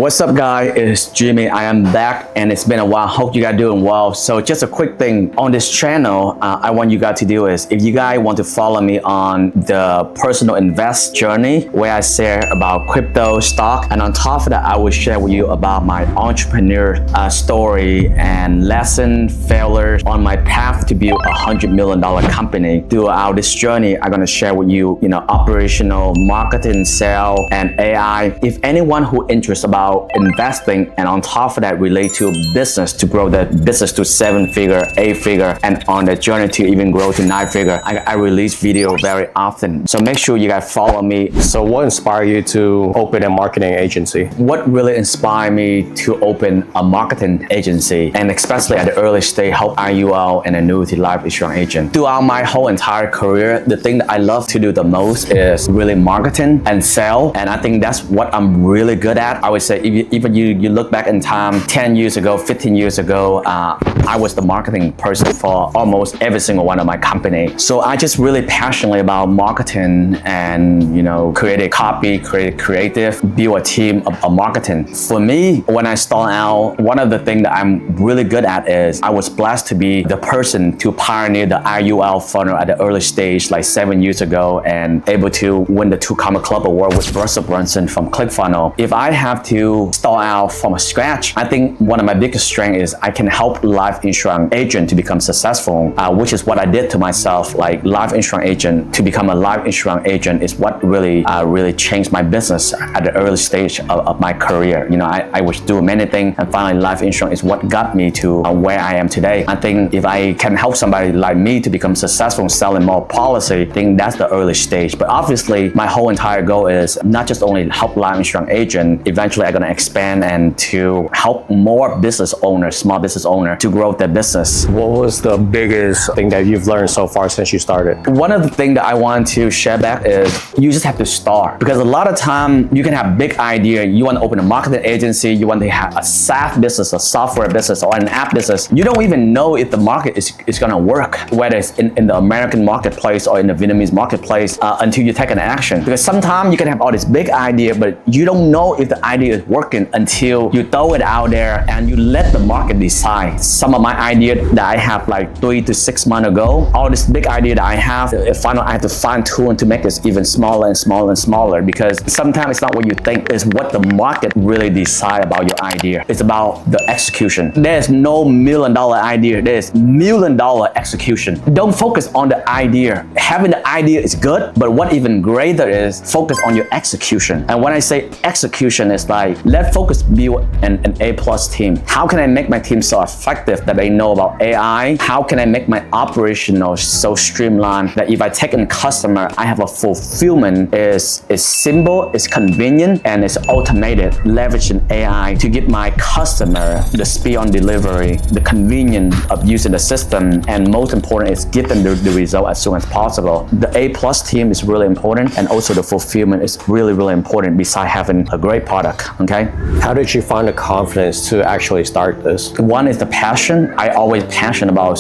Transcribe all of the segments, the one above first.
What's up guys, it's Jimmy. I am back and it's been a while. Hope you guys doing well. So just a quick thing on this channel, I want you guys to do is if you guys want to follow me on the personal invest journey where I share about crypto, stock, and on top of that I will share with you about my entrepreneur story and lesson, failures on my path to build $100 million company. Throughout this journey, I'm gonna share with you, operational, marketing, sales, and AI. If anyone who interested about investing and on top of that relate to business to grow that business to 7-figure, 8-figure, and on the journey to even grow to 9-figure, I release video very often. So make sure you guys follow me. So what inspired you to open a marketing agency? What really inspired me to open a marketing agency and especially at the early stage help IUL and annuity life insurance agent. Throughout my whole entire career, the thing that I love to do the most is really marketing and sell, and I think that's what I'm really good at. I would say if you look back in time 10 years ago, 15 years ago, I was the marketing person for almost every single one of my company. So I just really passionately about marketing and create a copy, create creative, build a team of marketing. For me, when I start out, one of the things that I'm really good at is I was blessed to be the person to pioneer the IUL funnel at the early stage like 7 years ago and able to win the 2 Comma Club Award with Russell Brunson from ClickFunnels. If I have to start out from scratch, I think one of my biggest strengths is I can help life insurance agent to become successful, which is what I did to myself. Like life insurance agent, to become a life insurance agent is what really changed my business at the early stage of my career. I was doing many things and finally life insurance is what got me to where I am today. I think if I can help somebody like me to become successful selling more policy, I think that's the early stage. But obviously my whole entire goal is not just only help life insurance agent, eventually I'm gonna expand and to help more business owners, small business owners to grow their business. What was the biggest thing that you've learned so far since you started? One of the things that I want to share back is you just have to start, because a lot of time you can have big idea, you want to open a marketing agency, you want to have a SaaS business, a software business, or an app business. You don't even know if the market is gonna work, whether it's in the American marketplace or in the Vietnamese marketplace until you take an action. Because sometimes you can have all this big idea, but you don't know if the idea is working until you throw it out there and you let the market decide. Some of my idea that I have like 3 to 6 months ago, all this big idea that I have, finally I have to fine tune to make it even smaller and smaller and smaller, because sometimes it's not what you think, it's what the market really decide about your idea. It's about the execution. There's no $1 million idea, there's $1 million execution. Don't focus on the idea. Having the idea is good, but what even greater is focus on your execution. And when I say execution, it's like, let's focus build an A+ team. How can I make my team so effective that they know about AI? How can I make my operational so streamlined that if I take in a customer, I have a fulfillment is simple, it's convenient, and it's automated, leveraging AI to give my customer the speed on delivery, the convenience of using the system, and most important is give them the result as soon as possible. The A+ team is really important, and also the fulfillment is really important besides having a great product, okay? How did you find the confidence to actually start this? One is the passion. I always passionate about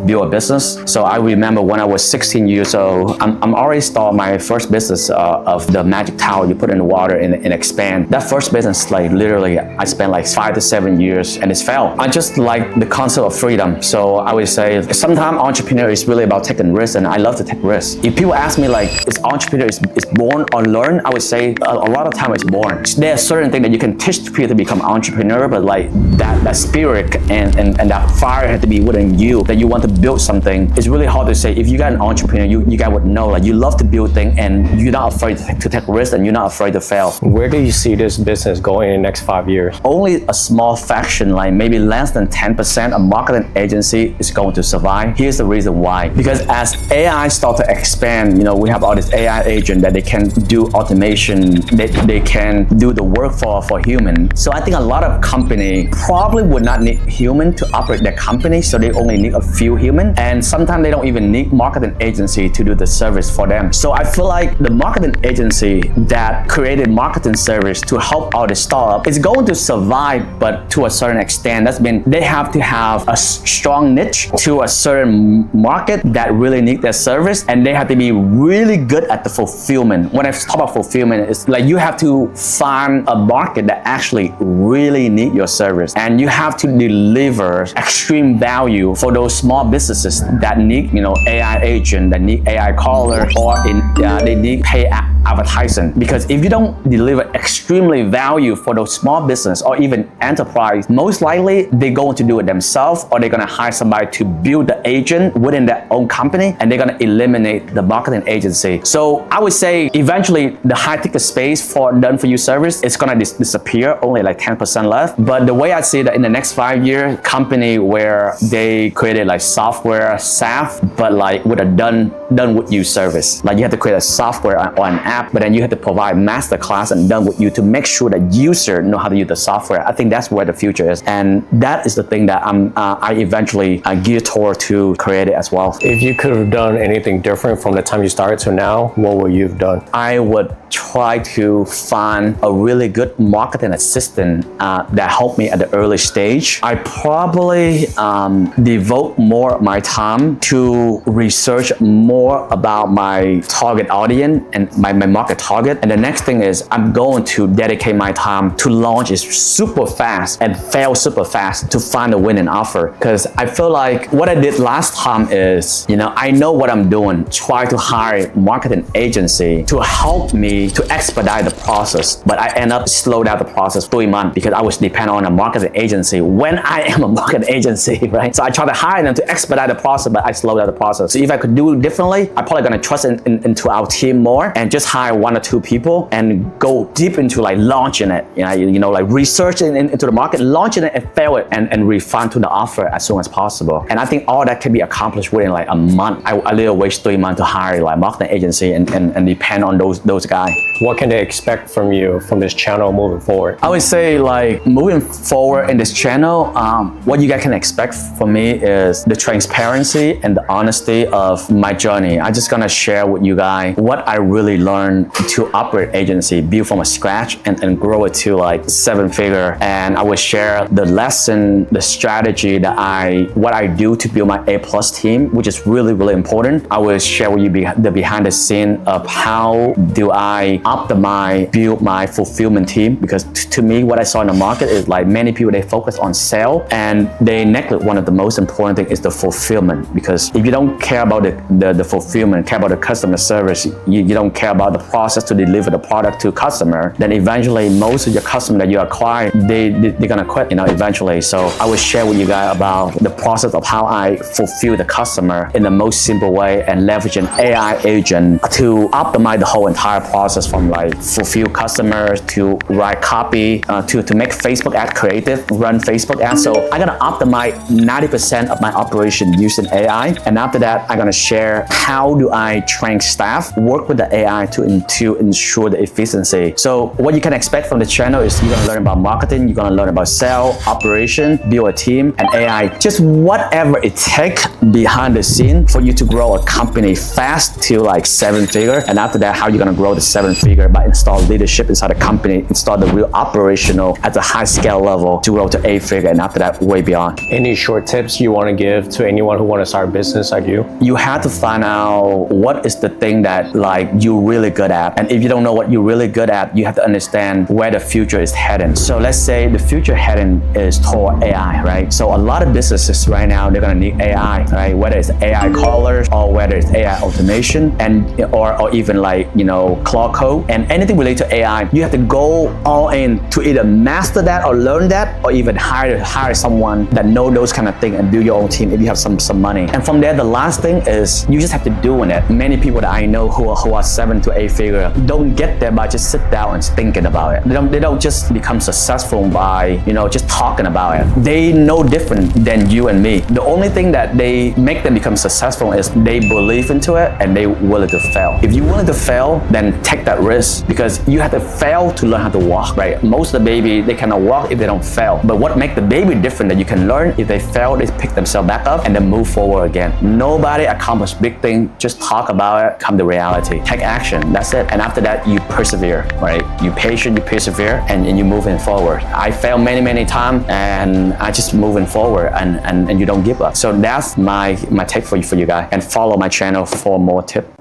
build a business. So I remember when I was 16 years old, I'm already started my first business of the magic towel you put in the water and expand. That first business, like literally, I spent like 5 to 7 years and it's failed. I just like the concept of freedom. So I would say sometimes entrepreneur is really about taking risks, and I love to take risks. If people ask me like, is entrepreneur is born or learned? I would say a lot of time it's born. There are certain things that you can teach people to become entrepreneur, but like that spirit and that fire had to be within you, that you want to build something. It's really hard to say. If you got an entrepreneur, you guys would know, like you love to build things and you're not afraid to take risks and you're not afraid to fail. Where do you see this business going in the next 5 years? Only a small fraction, like maybe less than 10% of marketing agency is going to survive. Here's the reason why. Because as AI start to expand, we have all this AI agent that they can do automation, they can do the work for human. So I think a lot of company probably would not need human to operate their company, so they only need a few human, and sometimes they don't even need marketing agency to do the service for them. So I feel like the marketing agency that created marketing service to help out the startup is going to survive, but to a certain extent. That's been, they have to have a strong niche to a certain market that really need their service, and they have to be really good at the fulfillment. When I talk about fulfillment, it's like you have to find a market market that actually really need your service. And you have to deliver extreme value for those small businesses that need, AI agent, that need AI caller, or they need pay advertising. Because if you don't deliver extremely value for those small business or even enterprise, most likely they're going to do it themselves, or they're going to hire somebody to build the agent within their own company, and they're going to eliminate the marketing agency. So I would say eventually the high ticket space for done for you service is going to disappear, only like 10% left. But the way I see that in the next 5 years, company where they created like software SaaS, but like with a done with you service. Like you have to create a software or an app, but then you have to provide master class and done with you to make sure that user know how to use the software. I think that's where the future is, and that is the thing that I eventually gear toward to create it as well. If you could have done anything different from the time you started to now, what would you have done? I would try to find a really good marketing assistant that helped me at the early stage. I probably devote more of my time to research more about my target audience and my market target. And the next thing is I'm going to dedicate my time to launch it super fast and fail super fast to find a winning offer. Because I feel like what I did last time is, I know what I'm doing. Try to hire a marketing agency to help me to expedite the process, but I end up slow down the process 3 months because I was dependent on a marketing agency when I am a marketing agency, right? So I try to hire them to expedite the process, but I slow down the process. So if I could do it differently, I'm probably gonna trust into our team more and just hire 1 or 2 people and go deep into like launching it, like researching into the market, launching it and fail it and refund to the offer as soon as possible. And I think all that can be accomplished within like a month. I literally waste 3 months to hire like marketing agency and depend on those guys. What can they expect from you from this channel moving forward? I would say like moving forward in this channel, what you guys can expect from me is the transparency and the honesty of my journey. I'm just gonna share with you guys what I really learned to operate agency, build from scratch and grow it to like 7-figure. And I will share the lesson, the strategy what I do to build my A+ team, which is really, really important. I will share with you the behind the scene of how do I optimize, build my fulfillment team, because to me, what I saw in the market is like many people, they focus on sale and they neglect one of the most important things is the fulfillment. Because if you don't care about the fulfillment, care about the customer service, you don't care about the process to deliver the product to customer, then eventually most of your customers that you acquire, they're gonna quit, eventually. So I will share with you guys about the process of how I fulfill the customer in the most simple way and leverage an AI agent to optimize the whole entire process, from like fulfill customers to write copy to make Facebook ad creative, run Facebook ads. So I'm gonna optimize 90% of my operation using AI. And after that, I'm gonna share how do I train staff, work with the AI to ensure the efficiency. So what you can expect from the channel is you're gonna learn about marketing, you're gonna learn about sales, operation, build a team, and AI. Just whatever it takes behind the scene for you to grow a company fast to like 7-figure. And after that, how you're gonna grow the 7-figure by install leadership inside the company, install the real operational at the high scale level to grow to 8-figure, and after that, way beyond. Any short tips you want to give to anyone who want to start a business like you? You have to find out what is the thing that like you're really good at. And if you don't know what you're really good at, you have to understand where the future is heading. So let's say the future heading is toward AI, right? So a lot of businesses right now, they're gonna need AI, right? Whether it's AI callers or whether it's AI automation or even like, cloud code and anything related to AI, you have to go all in to either master that or learn that, or even hire someone that know those kind of things and build your own team if you have some money. And from there, the last thing is you just have to doing it. Many people that I know who are 7 to 8-figure don't get there by just sit down and thinking about it. They don't just become successful by just talking about it. They know different than you and me. The only thing that they make them become successful is they believe into it and they willing to fail. If you're willing to fail, then take that risk, because you have to fail to learn how to walk, right? Most of the baby, they cannot walk if they don't fail. But what makes the baby different that you can learn, if they fail, they pick themselves back up and then move forward again. Nobody accomplished big thing, just talk about it, come to reality. Take action, that's it. And after that, you persevere, right? You patient, you persevere, and you're moving forward. I failed many times and I just moving forward and you don't give up. So that's my take for you guys. And follow my channel for more tips.